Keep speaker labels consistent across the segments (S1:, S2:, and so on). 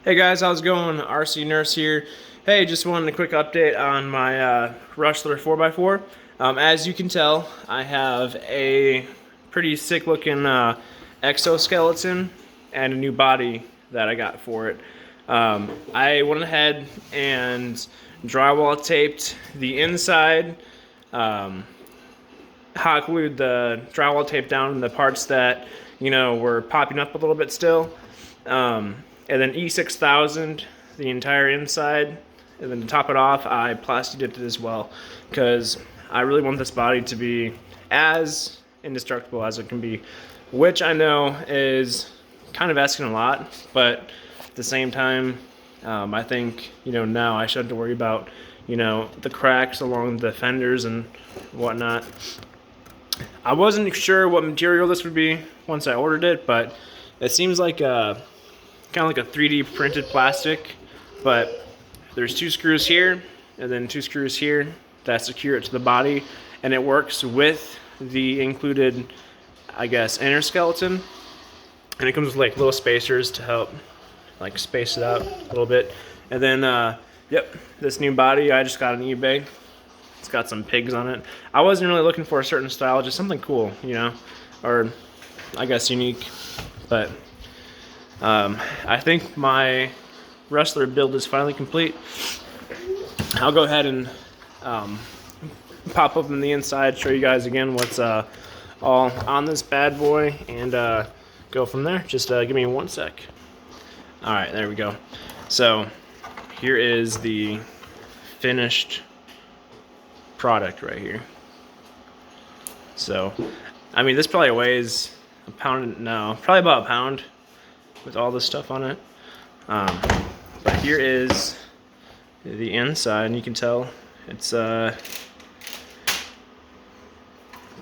S1: Hey guys, how's it going? RCnurse here. Hey, just wanted a quick update on my Rustler 4x4. As you can tell, I have a pretty sick looking exoskeleton and a new body that I got for it. I went ahead and drywall taped the inside, hot glued the drywall tape down in the parts that, you know, were popping up a little bit still. And then E6000 the entire inside, and then to top it off, I plastic dipped it as well, because I really want this body to be as indestructible as it can be, which I know is kind of asking a lot, but at the same time, I think, you know, now I should have to worry about, you know, the cracks along the fenders and whatnot. I wasn't sure what material this would be once I ordered it, but it seems like kind of like a 3D printed plastic, but there's 2 screws here and then 2 screws here that secure it to the body, and it works with the included, I guess, inner skeleton, and it comes with like little spacers to help like space it out a little bit. And then yep, this new body I just got on eBay. It's got some pigs on it. I wasn't really looking for a certain style, just something cool, you know, or I guess unique, but I think my Rustler build is finally complete. I'll go ahead and pop open the inside, show you guys again what's all on this bad boy, and go from there. Just give me 1 sec. Alright, there we go. So here is the finished product right here. So, I mean, this probably weighs a pound, no, probably about a pound with all this stuff on it. But here is the inside, and you can tell it's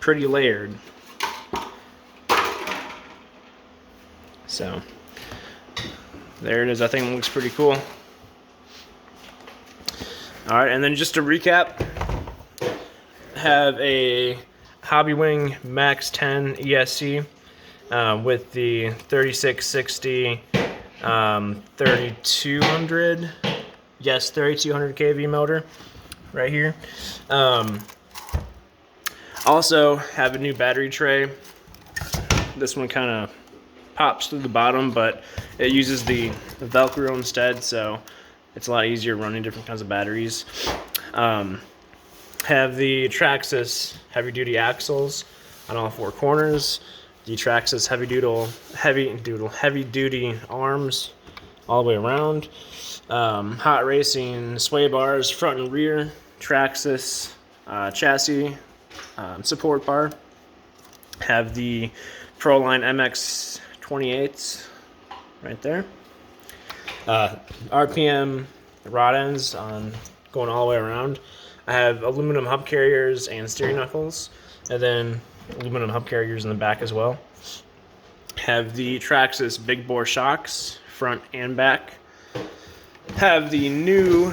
S1: pretty layered. So there it is. I think it looks pretty cool. Alright, and then just to recap, have a Hobbywing Max 10 ESC with the 3660 3200, yes, 3200 kV motor right here. Also have a new battery tray. This one kind of pops through the bottom, but it uses the Velcro instead, so it's a lot easier running different kinds of batteries. Have the Traxxas heavy duty axles on all 4 corners. The Traxxas heavy duty arms all the way around. Hot Racing sway bars front and rear. Traxxas chassis support bar. Have the Proline MX 28s right there. RPM rod ends on going all the way around. I have aluminum hub carriers and steering knuckles, and then aluminum hub carriers in the back as well. Have the Traxxas big bore shocks front and back. Have the new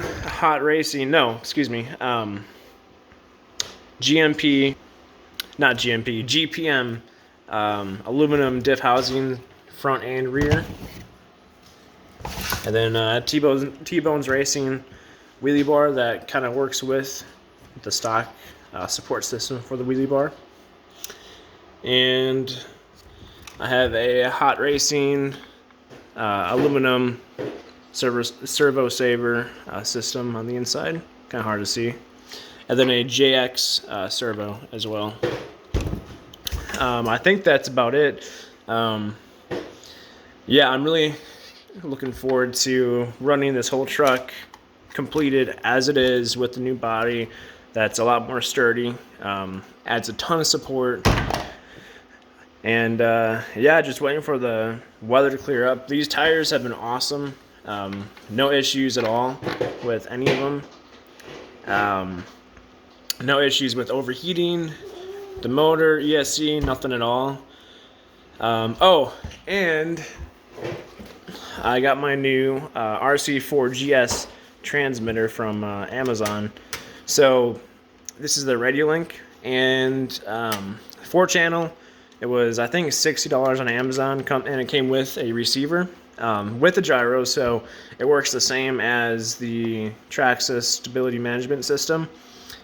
S1: GPM aluminum diff housing front and rear. And then T-Bones Racing wheelie bar that kind of works with the stock support system for the wheelie bar. And I have a Hot Racing aluminum servo saver system on the inside, kind of hard to see, and then a JX servo as well. I think that's about it. Yeah, I'm really looking forward to running this whole truck completed as it is with the new body that's a lot more sturdy, adds a ton of support, and yeah, just waiting for the weather to clear up. These tires have been awesome. No issues at all with any of them. No issues with overheating, the motor, ESC, nothing at all. Oh, and I got my new RC4GS transmitter from Amazon. So this is the radio link, and 4-channel. It was, I think, $60 on Amazon, and it came with a receiver. with the gyro, so it works the same as the Traxxas stability management system.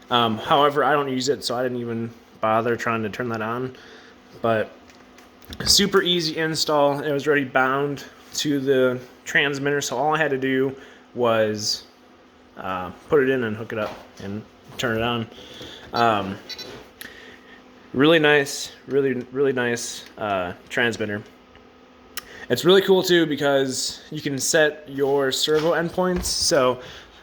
S1: However, I don't use it, so I didn't even bother trying to turn that on. But super easy install. It was already bound to the transmitter, so all I had to do was put it in and hook it up and turn it on. Really nice, really nice transmitter. It's really cool too because you can set your servo endpoints. So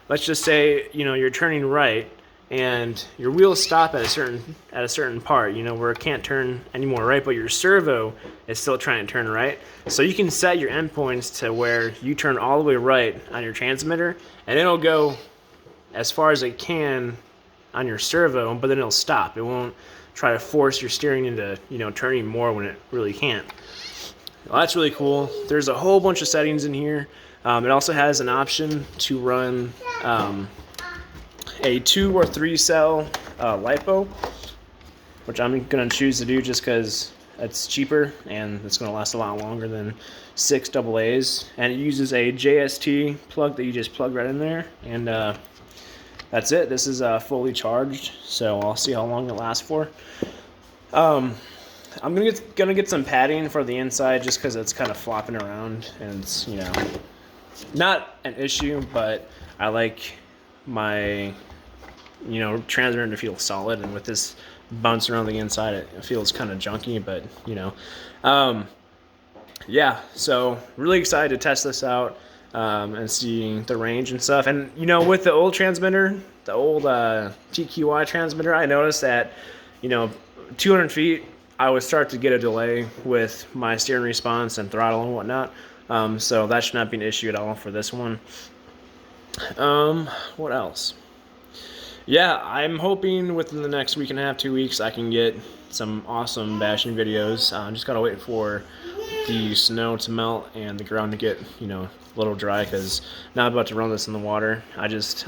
S1: let's just say, you know, you're turning right and your wheels stop at a certain part, you know, where it can't turn anymore right, but your servo is still trying to turn right. So you can set your endpoints to where you turn all the way right on your transmitter, and it'll go as far as it can on your servo, but then it'll stop. It won't try to force your steering into, you know, turning more when it really can't. Well, that's really cool. There's a whole bunch of settings in here. It also has an option to run a 2 or 3 cell LiPo, which I'm going to choose to do just because it's cheaper and it's going to last a lot longer than 6 AA's. And it uses a JST plug that you just plug right in there. And that's it. This is fully charged, so I'll see how long it lasts for. I'm gonna get some padding for the inside just because it's kind of flopping around and it's, you know, not an issue, but I like my, you know, transmitter to feel solid, and with this bounce around the inside it feels kind of junky, but you know, yeah, so really excited to test this out and see the range and stuff. And you know, with the old transmitter, the old TQI transmitter, I noticed that, you know, 200 feet I would start to get a delay with my steering response and throttle and whatnot. So that should not be an issue at all for this one. What else? Yeah, I'm hoping within the next week and a half, 2 weeks, I can get some awesome bashing videos. Just gotta wait for the snow to melt and the ground to get, you know, a little dry, because not about to run this in the water. I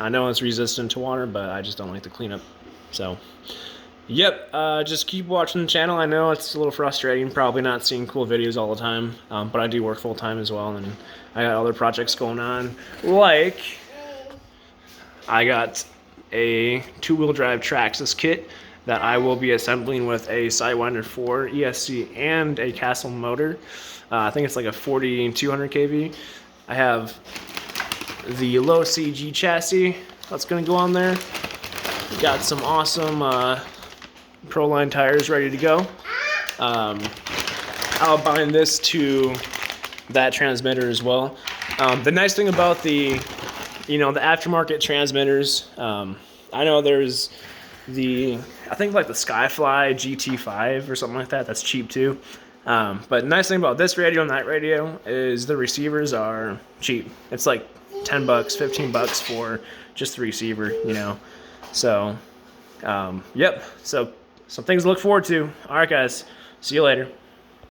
S1: know it's resistant to water, but I just don't like the cleanup. So yep, just keep watching the channel. I know it's a little frustrating, probably not seeing cool videos all the time, but I do work full time as well, and I got other projects going on. Like, I got a 2-wheel drive Traxxas kit that I will be assembling with a Sidewinder 4 ESC and a Castle motor. I think it's like a 4200 kV. I have the low CG chassis that's going to go on there. Got some awesome Proline tires ready to go. I'll bind this to that transmitter as well. The nice thing about the, you know, the aftermarket transmitters, I know there's I think like the Skyfly GT5 or something like that. That's cheap too. But the nice thing about this radio and that radio is the receivers are cheap. It's like $10, $15 for just the receiver, you know. So, yep. So some things to look forward to. All right, guys. See you later.